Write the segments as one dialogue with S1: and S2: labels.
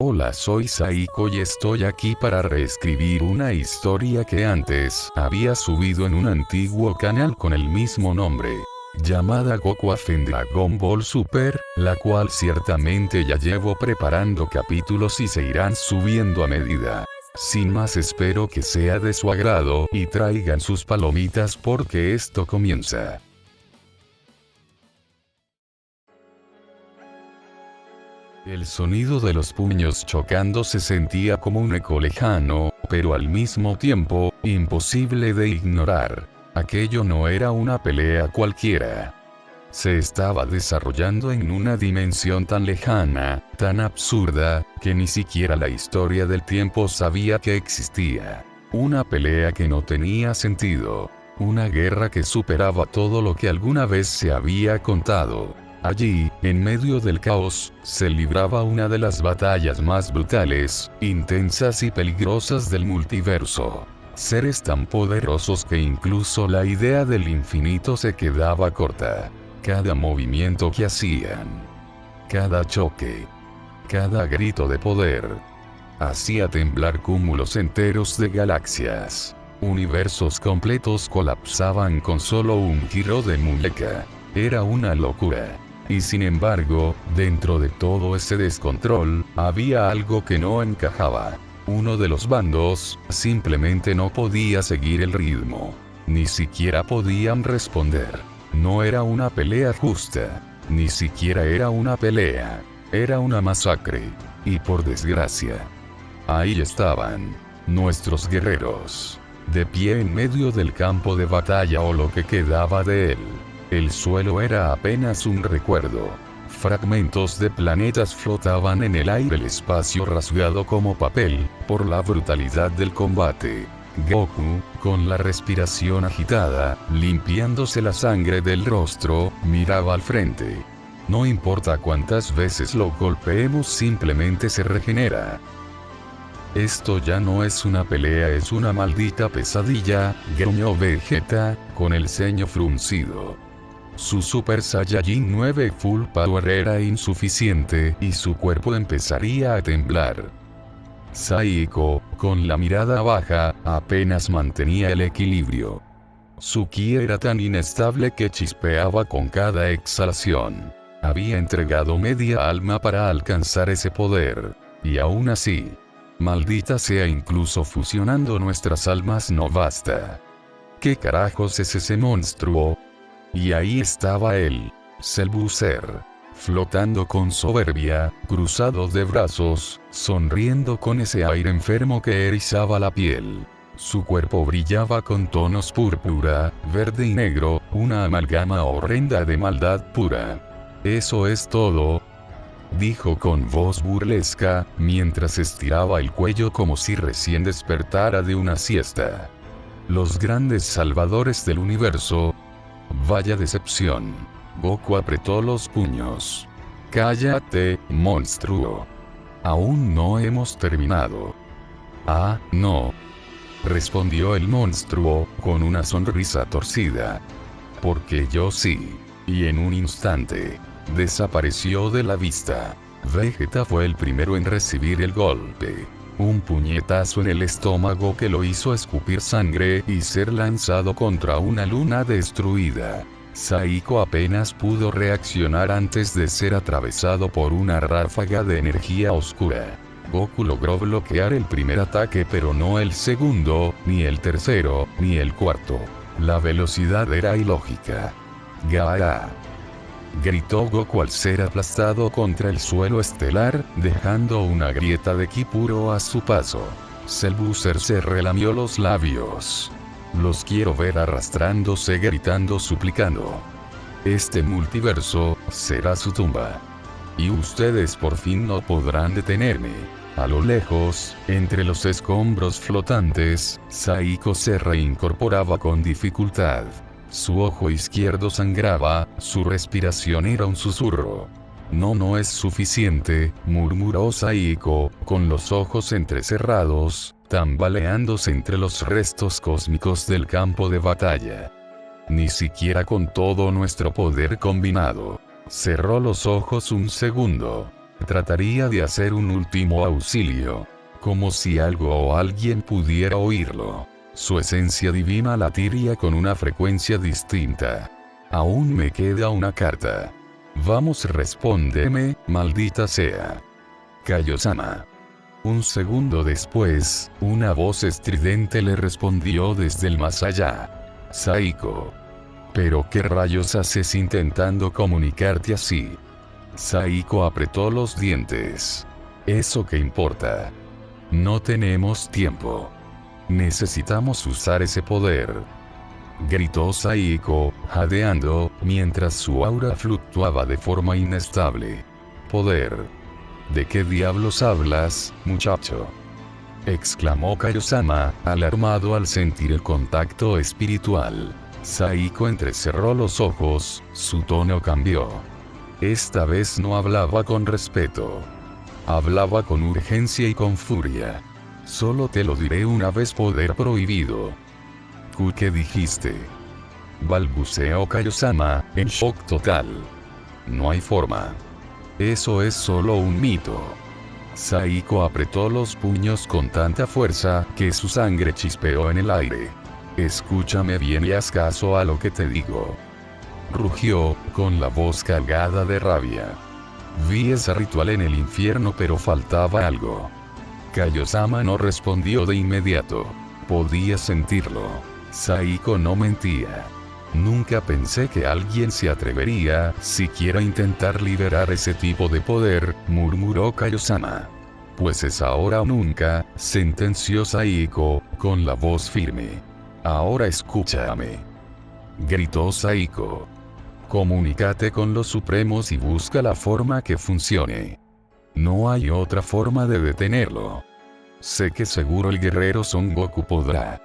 S1: Hola, soy Saiko y estoy aquí para reescribir una historia que antes había subido en un antiguo canal con el mismo nombre, llamada Goku en Dragon Ball Super, la cual ciertamente ya llevo preparando capítulos y se irán subiendo a medida. Sin más, espero que sea de su agrado y traigan sus palomitas porque esto comienza. El sonido de los puños chocando se sentía como un eco lejano, pero al mismo tiempo, imposible de ignorar. Aquello no era una pelea cualquiera. Se estaba desarrollando en una dimensión tan lejana, tan absurda, que ni siquiera la historia del tiempo sabía que existía. Una pelea que no tenía sentido. Una guerra que superaba todo lo que alguna vez se había contado. Allí, en medio del caos, se libraba una de las batallas más brutales, intensas y peligrosas del multiverso. Seres tan poderosos que incluso la idea del infinito se quedaba corta. Cada movimiento que hacían, cada choque, cada grito de poder, hacía temblar cúmulos enteros de galaxias. Universos completos colapsaban con solo un giro de muñeca. Era una locura. Y sin embargo, dentro de todo ese descontrol, había algo que no encajaba. Uno de los bandos simplemente no podía seguir el ritmo. Ni siquiera podían responder. No era una pelea justa. Ni siquiera era una pelea. Era una masacre. Y por desgracia, ahí estaban nuestros guerreros, de pie en medio del campo de batalla o lo que quedaba de él. El suelo era apenas un recuerdo. Fragmentos de planetas flotaban en el aire, el espacio rasgado como papel, por la brutalidad del combate. Goku, con la respiración agitada, limpiándose la sangre del rostro, miraba al frente. No importa cuántas veces lo golpeemos, simplemente se regenera. Esto ya no es una pelea, es una maldita pesadilla, gruñó Vegeta, con el ceño fruncido. Su Super Saiyajin 9 Full Power era insuficiente y su cuerpo empezaría a temblar. Saiko, con la mirada baja, apenas mantenía el equilibrio. Su ki era tan inestable que chispeaba con cada exhalación. Había entregado media alma para alcanzar ese poder. Y aún así, maldita sea, incluso fusionando nuestras almas no basta. ¿Qué carajos es ese monstruo? Y ahí estaba él, Cell-Buzzer, flotando con soberbia, cruzado de brazos, sonriendo con ese aire enfermo que erizaba la piel. Su cuerpo brillaba con tonos púrpura, verde y negro, una amalgama horrenda de maldad pura. «¿Eso es todo?», dijo con voz burlesca, mientras estiraba el cuello como si recién despertara de una siesta. Los grandes salvadores del universo. Vaya decepción. Goku apretó los puños. «Cállate, monstruo. Aún no hemos terminado». «Ah, no», respondió el monstruo, con una sonrisa torcida. «Porque yo sí». Y en un instante, desapareció de la vista. Vegeta fue el primero en recibir el golpe. Un puñetazo en el estómago que lo hizo escupir sangre y ser lanzado contra una luna destruida. Saiko apenas pudo reaccionar antes de ser atravesado por una ráfaga de energía oscura. Goku logró bloquear el primer ataque, pero no el segundo, ni el tercero, ni el cuarto. La velocidad era ilógica. «¡Gaara!», gritó Goku al ser aplastado contra el suelo estelar, dejando una grieta de ki puro a su paso. Cell-Buzzer se relamió los labios. «Los quiero ver arrastrándose, gritando, suplicando. Este multiverso será su tumba. Y ustedes por fin no podrán detenerme». A lo lejos, entre los escombros flotantes, Saiko se reincorporaba con dificultad. Su ojo izquierdo sangraba, su respiración era un susurro. No es suficiente», murmuró Saiko, con los ojos entrecerrados, tambaleándose entre los restos cósmicos del campo de batalla. «Ni siquiera con todo nuestro poder combinado». Cerró los ojos un segundo. Trataría de hacer un último auxilio. Como si algo o alguien pudiera oírlo. Su esencia divina latiría con una frecuencia distinta. Aún me queda una carta. Vamos, respóndeme, maldita sea. Kaio-sama. Un segundo después, una voz estridente le respondió desde el más allá. Saiko. ¿Pero qué rayos haces intentando comunicarte así? Saiko apretó los dientes. ¿Eso qué importa? No tenemos tiempo. Necesitamos usar ese poder. Gritó Saiko, jadeando, mientras su aura fluctuaba de forma inestable. ¿Poder? ¿De qué diablos hablas, muchacho? Exclamó Kaio-sama, alarmado al sentir el contacto espiritual. Saiko entrecerró los ojos, su tono cambió. Esta vez no hablaba con respeto. Hablaba con urgencia y con furia. Solo te lo diré una vez, poder prohibido. ¿Qué dijiste? Balbuceó Kaio-sama, en shock total. No hay forma. Eso es solo un mito. Saiko apretó los puños con tanta fuerza que su sangre chispeó en el aire. Escúchame bien y haz caso a lo que te digo. Rugió, con la voz cargada de rabia. Vi ese ritual en el infierno, pero faltaba algo. Kaio-sama no respondió de inmediato. Podía sentirlo. Saiko no mentía. Nunca pensé que alguien se atrevería, siquiera a intentar liberar ese tipo de poder, murmuró Kaio-sama. Pues es ahora o nunca, sentenció Saiko, con la voz firme. Ahora escúchame. Gritó Saiko. Comunícate con los supremos y busca la forma que funcione. No hay otra forma de detenerlo. Sé que seguro el guerrero Son Goku podrá.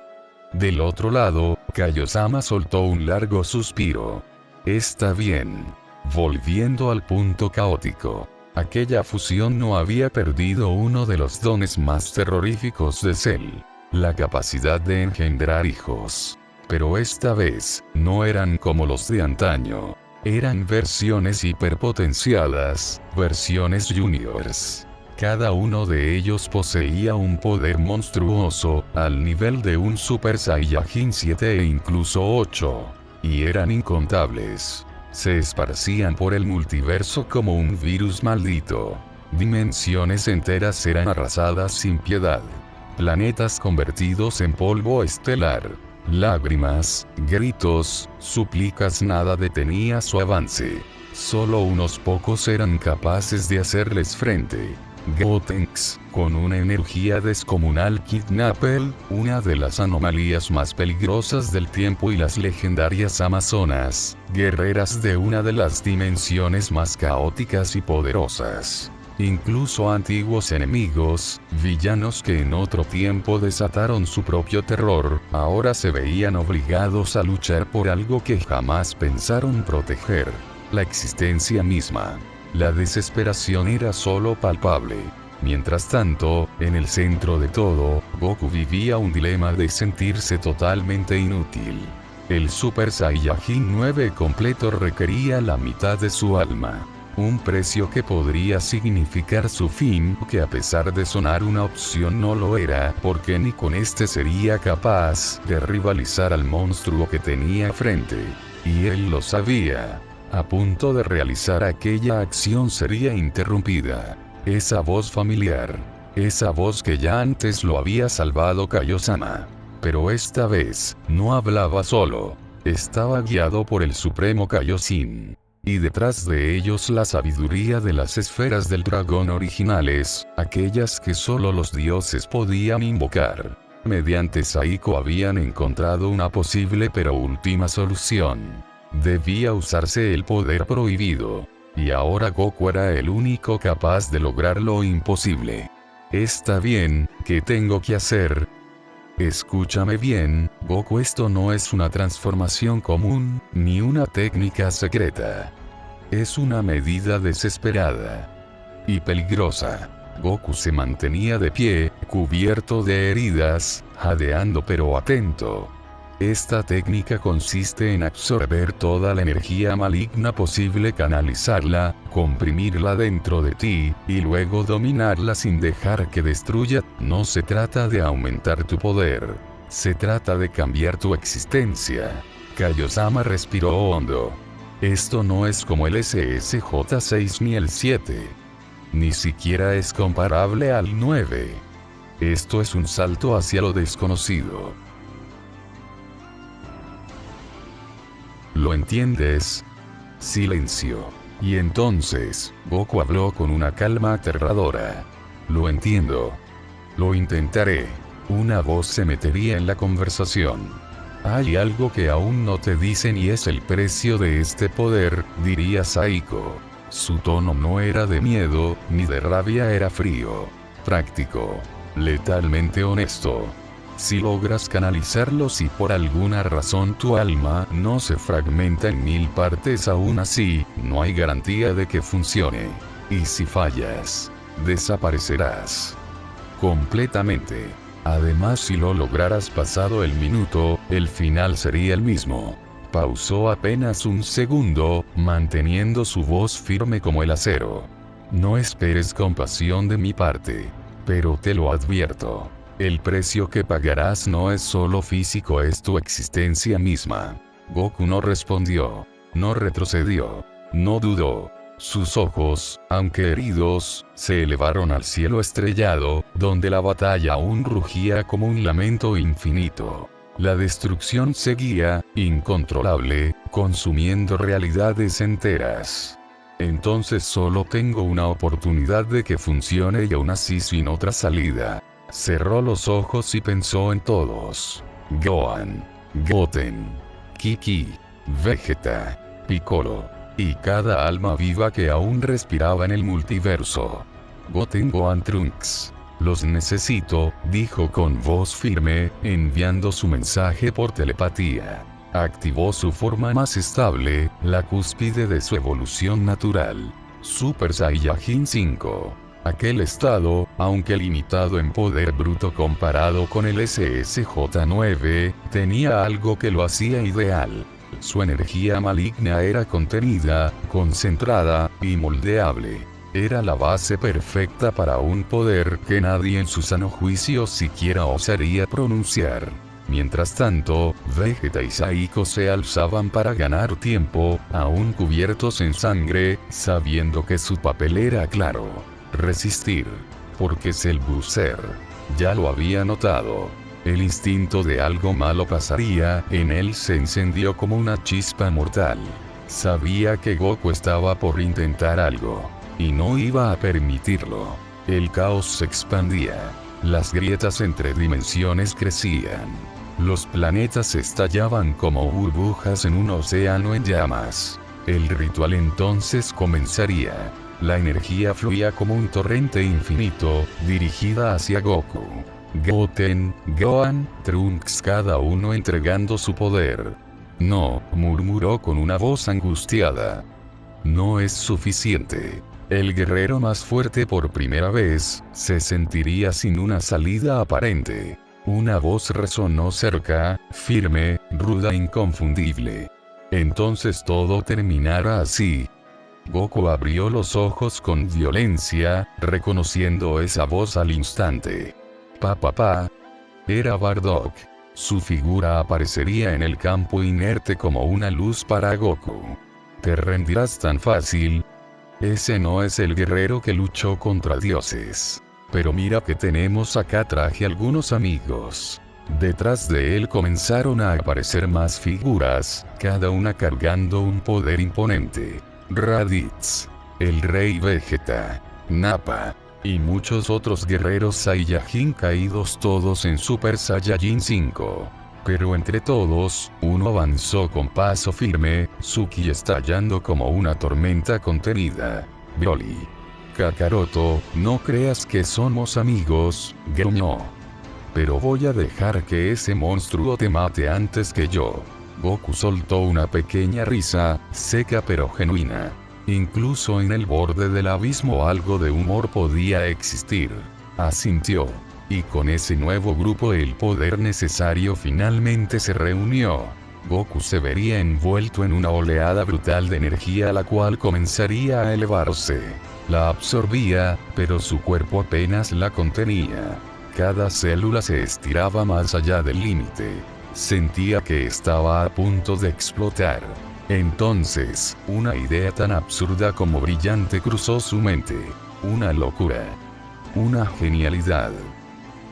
S1: Del otro lado, Kaio-sama soltó un largo suspiro. Está bien. Volviendo al punto caótico. Aquella fusión no había perdido uno de los dones más terroríficos de Cell. La capacidad de engendrar hijos. Pero esta vez, no eran como los de antaño. Eran versiones hiperpotenciadas, versiones juniors. Cada uno de ellos poseía un poder monstruoso, al nivel de un Super Saiyajin 7 e incluso 8. Y eran incontables. Se esparcían por el multiverso como un virus maldito. Dimensiones enteras eran arrasadas sin piedad. Planetas convertidos en polvo estelar. Lágrimas, gritos, súplicas, nada detenía su avance. Solo unos pocos eran capaces de hacerles frente. Gotenks, con una energía descomunal, Kidnappel, una de las anomalías más peligrosas del tiempo, y las legendarias Amazonas, guerreras de una de las dimensiones más caóticas y poderosas. Incluso antiguos enemigos, villanos que en otro tiempo desataron su propio terror, ahora se veían obligados a luchar por algo que jamás pensaron proteger. La existencia misma. La desesperación era solo palpable. Mientras tanto, en el centro de todo, Goku vivía un dilema de sentirse totalmente inútil. El Super Saiyajin 9 completo requería la mitad de su alma. Un precio que podría significar su fin, que a pesar de sonar una opción no lo era, porque ni con este sería capaz de rivalizar al monstruo que tenía frente. Y él lo sabía. A punto de realizar aquella acción sería interrumpida. Esa voz familiar. Esa voz que ya antes lo había salvado Kaio-sama. Pero esta vez, no hablaba solo. Estaba guiado por el Supremo Kaioshin. Y detrás de ellos la sabiduría de las esferas del dragón originales, aquellas que solo los dioses podían invocar. Mediante Saiko habían encontrado una posible pero última solución. Debía usarse el poder prohibido. Y ahora Goku era el único capaz de lograr lo imposible. Está bien, ¿qué tengo que hacer? Escúchame bien, Goku, esto no es una transformación común, ni una técnica secreta. Es una medida desesperada. Y peligrosa. Goku se mantenía de pie, cubierto de heridas, jadeando pero atento. Esta técnica consiste en absorber toda la energía maligna posible, canalizarla, comprimirla dentro de ti, y luego dominarla sin dejar que destruya. No se trata de aumentar tu poder. Se trata de cambiar tu existencia. Kaiosama respiró hondo. Esto no es como el SSJ-6 ni el 7. Ni siquiera es comparable al 9. Esto es un salto hacia lo desconocido. ¿Lo entiendes? Silencio. Y entonces, Goku habló con una calma aterradora. Lo entiendo. Lo intentaré. Una voz se metería en la conversación. Hay algo que aún no te dicen y es el precio de este poder, diría Saiko. Su tono no era de miedo, ni de rabia, era frío. Práctico. Letalmente honesto. Si logras canalizarlo, si por alguna razón tu alma no se fragmenta en 1000 partes, aún así, no hay garantía de que funcione. Y si fallas, desaparecerás completamente. Además, si lo lograras pasado el minuto, el final sería el mismo. Pausó apenas un segundo, manteniendo su voz firme como el acero. No esperes compasión de mi parte. Pero te lo advierto. El precio que pagarás no es solo físico, es tu existencia misma. Goku no respondió. No retrocedió. No dudó. Sus ojos, aunque heridos, se elevaron al cielo estrellado, donde la batalla aún rugía como un lamento infinito. La destrucción seguía, incontrolable, consumiendo realidades enteras. Entonces solo tengo una oportunidad de que funcione y aún así sin otra salida. Cerró los ojos y pensó en todos. Gohan, Goten, Kiki, Vegeta, Piccolo, y cada alma viva que aún respiraba en el multiverso. Goten, Gohan, Trunks. Los necesito, dijo con voz firme, enviando su mensaje por telepatía. Activó su forma más estable, la cúspide de su evolución natural. Super Saiyajin 5. Aquel estado, aunque limitado en poder bruto comparado con el SSJ-9, tenía algo que lo hacía ideal. Su energía maligna era contenida, concentrada, y moldeable. Era la base perfecta para un poder que nadie en su sano juicio siquiera osaría pronunciar. Mientras tanto, Vegeta y Saiko se alzaban para ganar tiempo, aún cubiertos en sangre, sabiendo que su papel era claro. Resistir. Porque es el Buzzer. Ya lo había notado. El instinto de algo malo pasaría, en él se encendió como una chispa mortal. Sabía que Goku estaba por intentar algo. Y no iba a permitirlo. El caos se expandía. Las grietas entre dimensiones crecían. Los planetas estallaban como burbujas en un océano en llamas. El ritual entonces comenzaría. La energía fluía como un torrente infinito, dirigida hacia Goku, Goten, Gohan, Trunks, cada uno entregando su poder. No, murmuró con una voz angustiada. No es suficiente. El guerrero más fuerte por primera vez, se sentiría sin una salida aparente. Una voz resonó cerca, firme, ruda e inconfundible. Entonces todo terminará así. Goku abrió los ojos con violencia, reconociendo esa voz al instante. Papá. Era Bardock. Su figura aparecería en el campo inerte como una luz para Goku. ¿Te rendirás tan fácil? Ese no es el guerrero que luchó contra dioses. Pero mira que tenemos acá, traje algunos amigos. Detrás de él comenzaron a aparecer más figuras, cada una cargando un poder imponente. Raditz, el rey Vegeta, Nappa, y muchos otros guerreros Saiyajin caídos, todos en Super Saiyajin 5. Pero entre todos, uno avanzó con paso firme, su ki estallando como una tormenta contenida. Broly. Kakaroto, no creas que somos amigos, gruñó. Pero voy a dejar que ese monstruo te mate antes que yo. Goku soltó una pequeña risa, seca pero genuina. Incluso en el borde del abismo algo de humor podía existir. Asintió. Y con ese nuevo grupo el poder necesario finalmente se reunió. Goku se vería envuelto en una oleada brutal de energía la cual comenzaría a elevarse. La absorbía, pero su cuerpo apenas la contenía. Cada célula se estiraba más allá del límite. Sentía que estaba a punto de explotar. Entonces, una idea tan absurda como brillante cruzó su mente. Una locura. Una genialidad.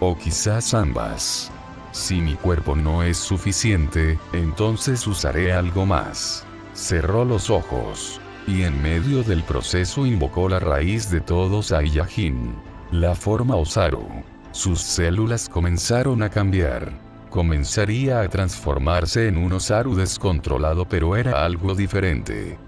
S1: O quizás ambas. Si mi cuerpo no es suficiente, entonces usaré algo más. Cerró los ojos. Y en medio del proceso invocó la raíz de todo Saiyajin. La forma Osaru. Sus células comenzaron a cambiar. Comenzaría a transformarse en un Osaru descontrolado, pero era algo diferente.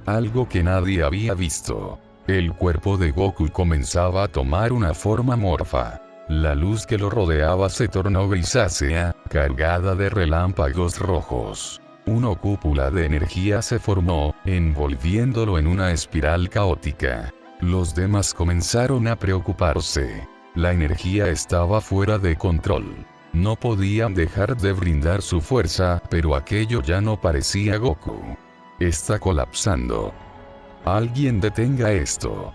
S1: Algo que nadie había visto. El cuerpo de Goku comenzaba a tomar una forma morfa. La luz que lo rodeaba se tornó grisácea, cargada de relámpagos rojos. Una cúpula de energía se formó, envolviéndolo en una espiral caótica. Los demás comenzaron a preocuparse. La energía estaba fuera de control. No podían dejar de brindar su fuerza, pero aquello ya no parecía Goku. Está colapsando. Alguien detenga esto.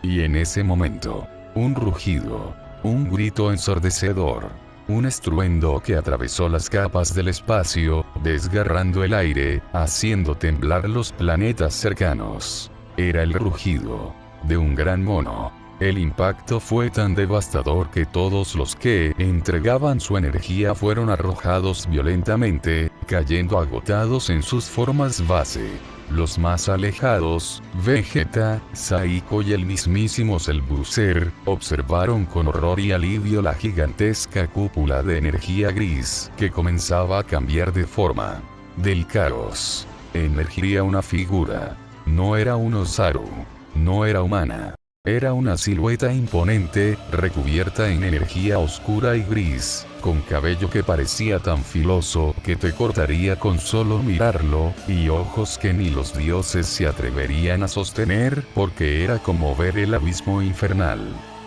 S1: Y en ese momento, un rugido. Un grito ensordecedor. Un estruendo que atravesó las capas del espacio, desgarrando el aire, haciendo temblar los planetas cercanos. Era el rugido de un gran mono. El impacto fue tan devastador que todos los que entregaban su energía fueron arrojados violentamente, cayendo agotados en sus formas base. Los más alejados, Vegeta, Saiko y el mismísimo Cell Booster, observaron con horror y alivio la gigantesca cúpula de energía gris que comenzaba a cambiar de forma. Del caos emergiría una figura. No era un Osaru. No era humana. Era una silueta imponente, recubierta en energía oscura y gris, con cabello que parecía tan filoso que te cortaría con solo mirarlo, y ojos que ni los dioses se atreverían a sostener, porque era como ver el abismo infernal.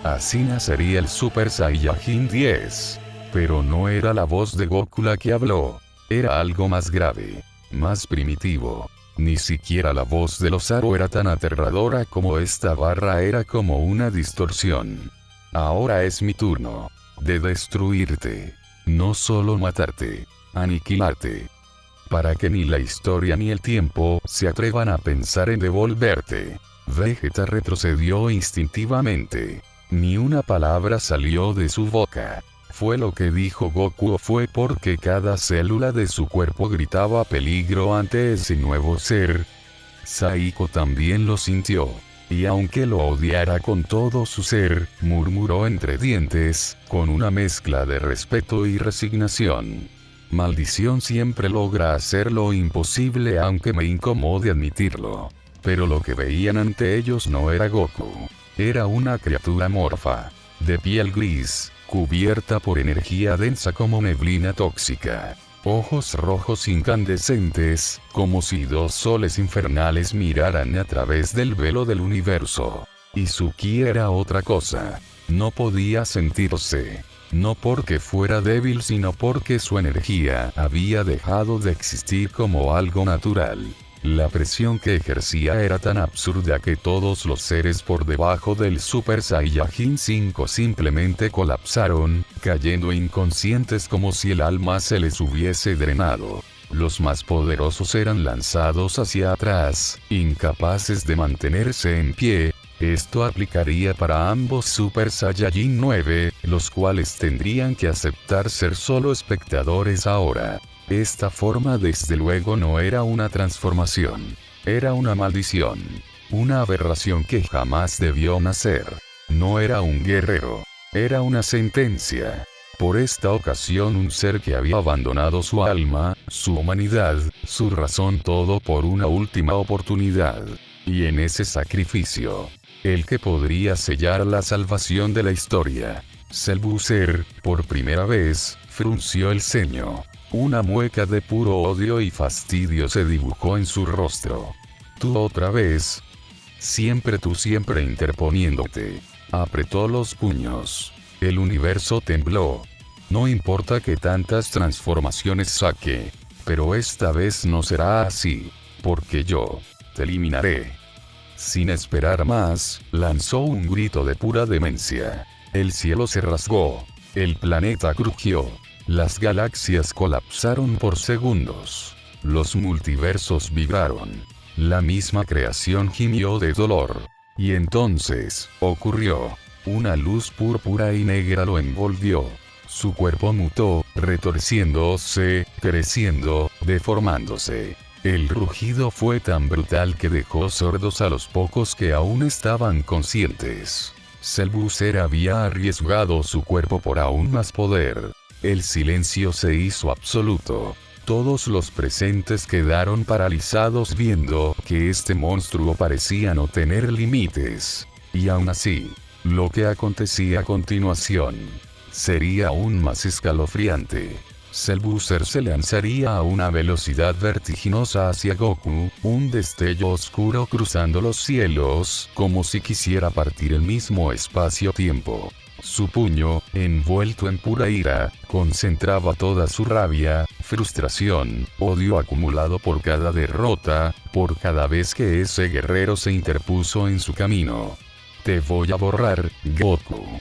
S1: Así nacería el Super Saiyajin 10. Pero no era la voz de Goku la que habló. Era algo más grave, más primitivo. Ni siquiera la voz del Osaru era tan aterradora como esta barra, era como una distorsión. Ahora es mi turno de destruirte. No solo matarte, aniquilarte. Para que ni la historia ni el tiempo se atrevan a pensar en devolverte. Vegeta retrocedió instintivamente. Ni una palabra salió de su boca. ¿Fue lo que dijo Goku o fue porque cada célula de su cuerpo gritaba peligro ante ese nuevo ser? Saiko también lo sintió. Y aunque lo odiara con todo su ser, murmuró entre dientes, con una mezcla de respeto y resignación. Maldición siempre logra hacer lo imposible, aunque me incomode admitirlo. Pero lo que veían ante ellos no era Goku. Era una criatura morfa, de piel gris, cubierta por energía densa como neblina tóxica. Ojos rojos incandescentes, como si dos soles infernales miraran a través del velo del universo. Y su ki era otra cosa. No podía sentirse. No porque fuera débil, sino porque su energía había dejado de existir como algo natural. La presión que ejercía era tan absurda que todos los seres por debajo del Super Saiyajin 5 simplemente colapsaron, cayendo inconscientes como si el alma se les hubiese drenado. Los más poderosos eran lanzados hacia atrás, incapaces de mantenerse en pie. Esto aplicaría para ambos Super Saiyajin 9, los cuales tendrían que aceptar ser solo espectadores ahora. Esta forma desde luego no era una transformación. Era una maldición. Una aberración que jamás debió nacer. No era un guerrero. Era una sentencia. Por esta ocasión un ser que había abandonado su alma, su humanidad, su razón, todo por una última oportunidad. Y en ese sacrificio, el que podría sellar la salvación de la historia. Cell Booster, por primera vez, frunció el ceño. Una mueca de puro odio y fastidio se dibujó en su rostro. Tú otra vez. Siempre tú, siempre interponiéndote. Apretó los puños. El universo tembló. No importa que tantas transformaciones saque. Pero esta vez no será así. Porque yo te eliminaré. Sin esperar más, lanzó un grito de pura demencia. El cielo se rasgó. El planeta crujió. Las galaxias colapsaron por segundos. Los multiversos vibraron. La misma creación gimió de dolor. Y entonces, ocurrió. Una luz púrpura y negra lo envolvió. Su cuerpo mutó, retorciéndose, creciendo, deformándose. El rugido fue tan brutal que dejó sordos a los pocos que aún estaban conscientes. Selbuser había arriesgado su cuerpo por aún más poder. El silencio se hizo absoluto. Todos los presentes quedaron paralizados viendo que este monstruo parecía no tener límites. Y aún así, lo que acontecía a continuación sería aún más escalofriante. Selbuser se lanzaría a una velocidad vertiginosa hacia Goku, un destello oscuro cruzando los cielos, como si quisiera partir el mismo espacio-tiempo. Su puño, envuelto en pura ira, concentraba toda su rabia, frustración, odio acumulado por cada derrota, por cada vez que ese guerrero se interpuso en su camino. «Te voy a borrar, Goku»,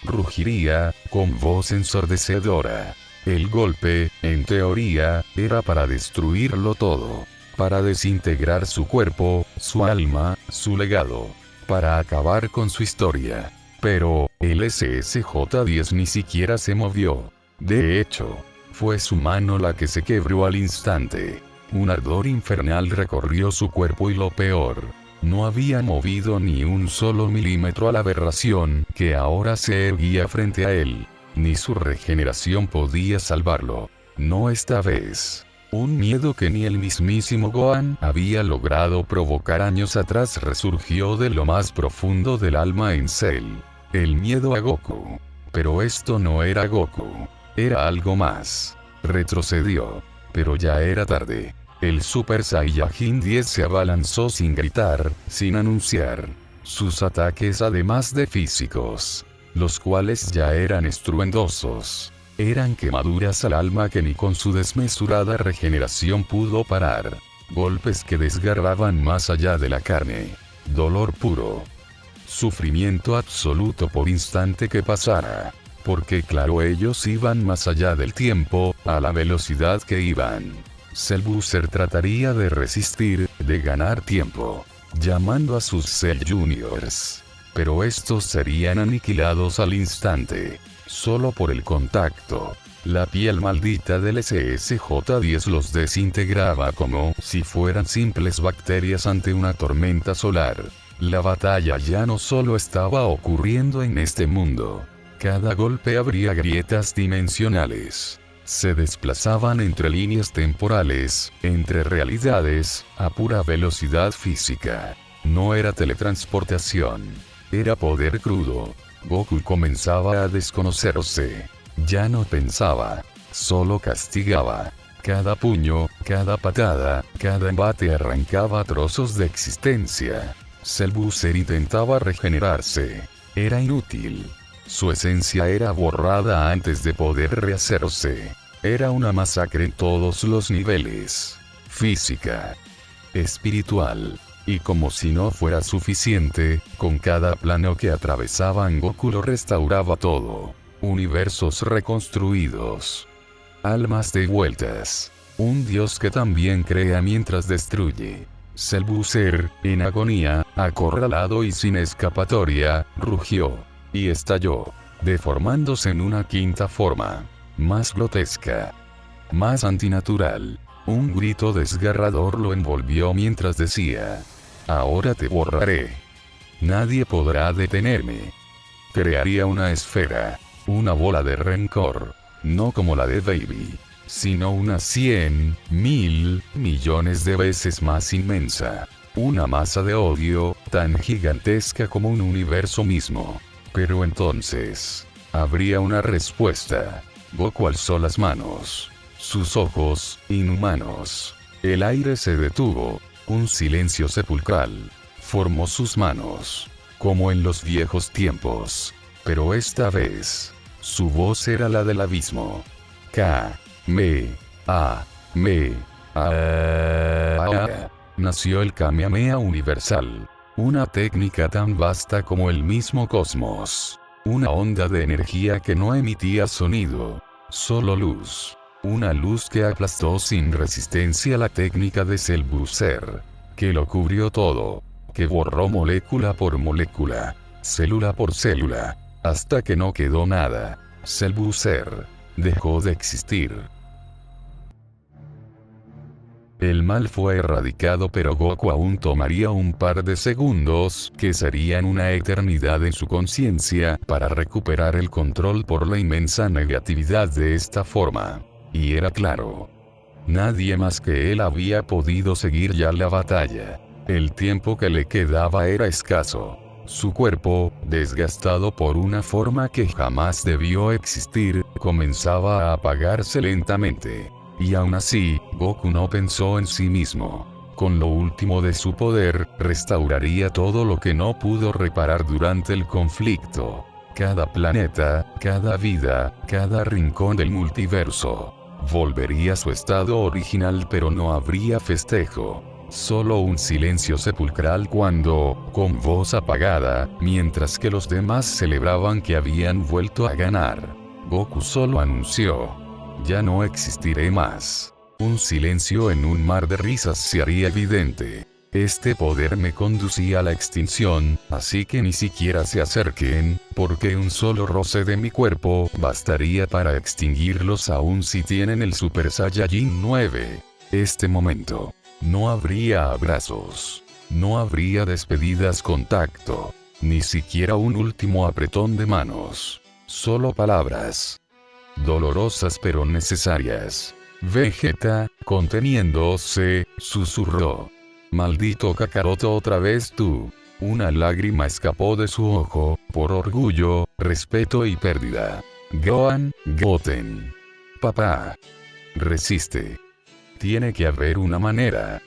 S1: rugiría, con voz ensordecedora. El golpe, en teoría, era para destruirlo todo. Para desintegrar su cuerpo, su alma, su legado. Para acabar con su historia. Pero, el SSJ-10 ni siquiera se movió. De hecho, fue su mano la que se quebró al instante. Un ardor infernal recorrió su cuerpo y lo peor. No había movido ni un solo milímetro a la aberración que ahora se erguía frente a él. Ni su regeneración podía salvarlo. No esta vez. Un miedo que ni el mismísimo Gohan había logrado provocar años atrás resurgió de lo más profundo del alma en Cell. El miedo a Goku. Pero esto no era Goku. Era algo más. Retrocedió. Pero ya era tarde. El Super Saiyajin 10 se abalanzó sin gritar, sin anunciar. Sus ataques además de físicos, los cuales ya eran estruendosos, eran quemaduras al alma que ni con su desmesurada regeneración pudo parar. Golpes que desgarraban más allá de la carne. Dolor puro. Sufrimiento absoluto por instante que pasara. Porque claro, ellos iban más allá del tiempo, a la velocidad que iban. Selbuser trataría de resistir, de ganar tiempo, llamando a sus Cell Juniors. Pero estos serían aniquilados al instante, solo por el contacto. La piel maldita del SSJ-10 los desintegraba como si fueran simples bacterias ante una tormenta solar. La batalla ya no solo estaba ocurriendo en este mundo. Cada golpe abría grietas dimensionales. Se desplazaban entre líneas temporales, entre realidades, a pura velocidad física. No era teletransportación. Era poder crudo. Goku comenzaba a desconocerse. Ya no pensaba. Solo castigaba. Cada puño, cada patada, cada embate arrancaba trozos de existencia. Selbuser intentaba regenerarse. Era inútil. Su esencia era borrada antes de poder rehacerse. Era una masacre en todos los niveles. Física. Espiritual. Y como si no fuera suficiente, con cada plano que atravesaban Goku lo restauraba todo. Universos reconstruidos. Almas devueltas. Un dios que también crea mientras destruye. Selbuser, en agonía, acorralado y sin escapatoria, rugió. Y estalló, deformándose en una quinta forma. Más grotesca. Más antinatural. Un grito desgarrador lo envolvió mientras decía: «Ahora te borraré. Nadie podrá detenerme». Crearía una esfera. Una bola de rencor. No como la de Baby. Sino unas 100, 1000, millones de veces más inmensa. Una masa de odio, tan gigantesca como un universo mismo. Pero entonces, habría una respuesta. Goku alzó las manos. Sus ojos, inhumanos. El aire se detuvo. Un silencio sepulcral. Formó sus manos. Como en los viejos tiempos. pero esta vez, su voz era la del abismo. Nació el Kamehameha universal. Una técnica tan vasta como el mismo cosmos. Una onda de energía que no emitía sonido. Solo luz. Una luz que aplastó sin resistencia la técnica de Selbuser. Que lo cubrió todo. Que borró molécula por molécula. Célula por célula. Hasta que no quedó nada. Selbuser dejó de existir. El mal fue erradicado, pero Goku aún tomaría un par de segundos, que serían una eternidad en su conciencia, para recuperar el control por la inmensa negatividad de esta forma. Y era claro. Nadie más que él había podido seguir ya la batalla. El tiempo que le quedaba era escaso. Su cuerpo, desgastado por una forma que jamás debió existir, comenzaba a apagarse lentamente. Y aún así, Goku no pensó en sí mismo. Con lo último de su poder, restauraría todo lo que no pudo reparar durante el conflicto. Cada planeta, cada vida, cada rincón del multiverso. Volvería a su estado original, pero no habría festejo. Solo un silencio sepulcral cuando, con voz apagada, mientras que los demás celebraban que habían vuelto a ganar, Goku solo anunció: ya no existiré más. Un silencio en un mar de risas se haría evidente. Este poder me conducía a la extinción, así que ni siquiera se acerquen, porque un solo roce de mi cuerpo bastaría para extinguirlos aun si tienen el Super Saiyajin 9. Este momento. No habría abrazos. No habría despedidas con tacto. Ni siquiera un último apretón de manos. Solo palabras. Dolorosas pero necesarias. Vegeta, conteniéndose, susurró: maldito Kakaroto, otra vez tú. Una lágrima escapó de su ojo, por orgullo, respeto y pérdida. Gohan, Goten. Papá. Resiste. Tiene que haber una manera.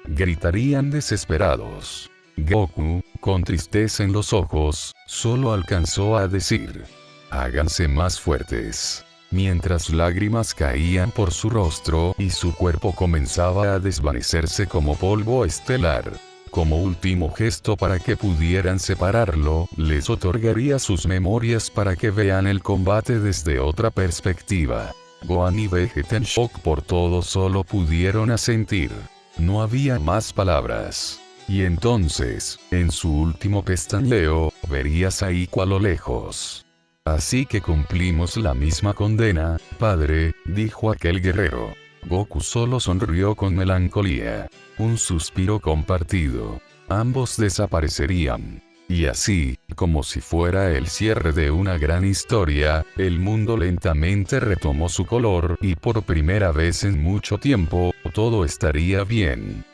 S1: Gritarían desesperados. Goku, con tristeza en los ojos, solo alcanzó a decir: háganse más fuertes. Mientras lágrimas caían por su rostro y su cuerpo comenzaba a desvanecerse como polvo estelar. Como último gesto para que pudieran separarlo, les otorgaría sus memorias para que vean el combate desde otra perspectiva. Gohan y Vegeta, en shock por todo, solo pudieron asentir. No había más palabras. Y entonces, en su último pestañeo, verías a Ico a lo lejos. Así que cumplimos la misma condena, padre, dijo aquel guerrero. Goku solo sonrió con melancolía. Un suspiro compartido. Ambos desaparecerían. Y así, como si fuera el cierre de una gran historia, el mundo lentamente retomó su color y por primera vez en mucho tiempo, todo estaría bien.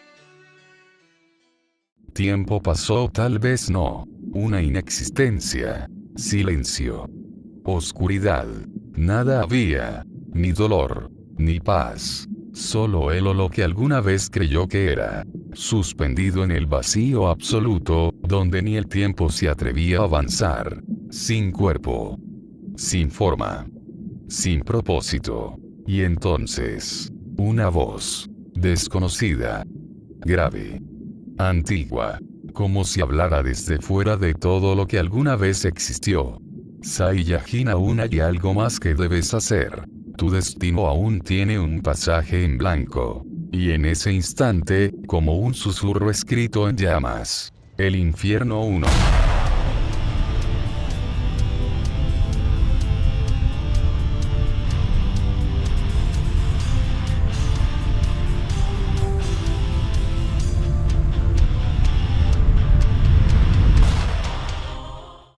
S1: Tiempo pasó, tal vez no. Una inexistencia. Silencio. Oscuridad. Nada había. Ni dolor. Ni paz. Solo él o lo que alguna vez creyó que era. Suspendido en el vacío absoluto, donde ni el tiempo se atrevía a avanzar. Sin cuerpo. Sin forma. Sin propósito. Y entonces, una voz. Desconocida. Grave. Antigua. Como si hablara desde fuera de todo lo que alguna vez existió. Saiyajin, aún hay algo más que debes hacer. Tu destino aún tiene un pasaje en blanco. Y en ese instante, como un susurro escrito en llamas. El infierno 1.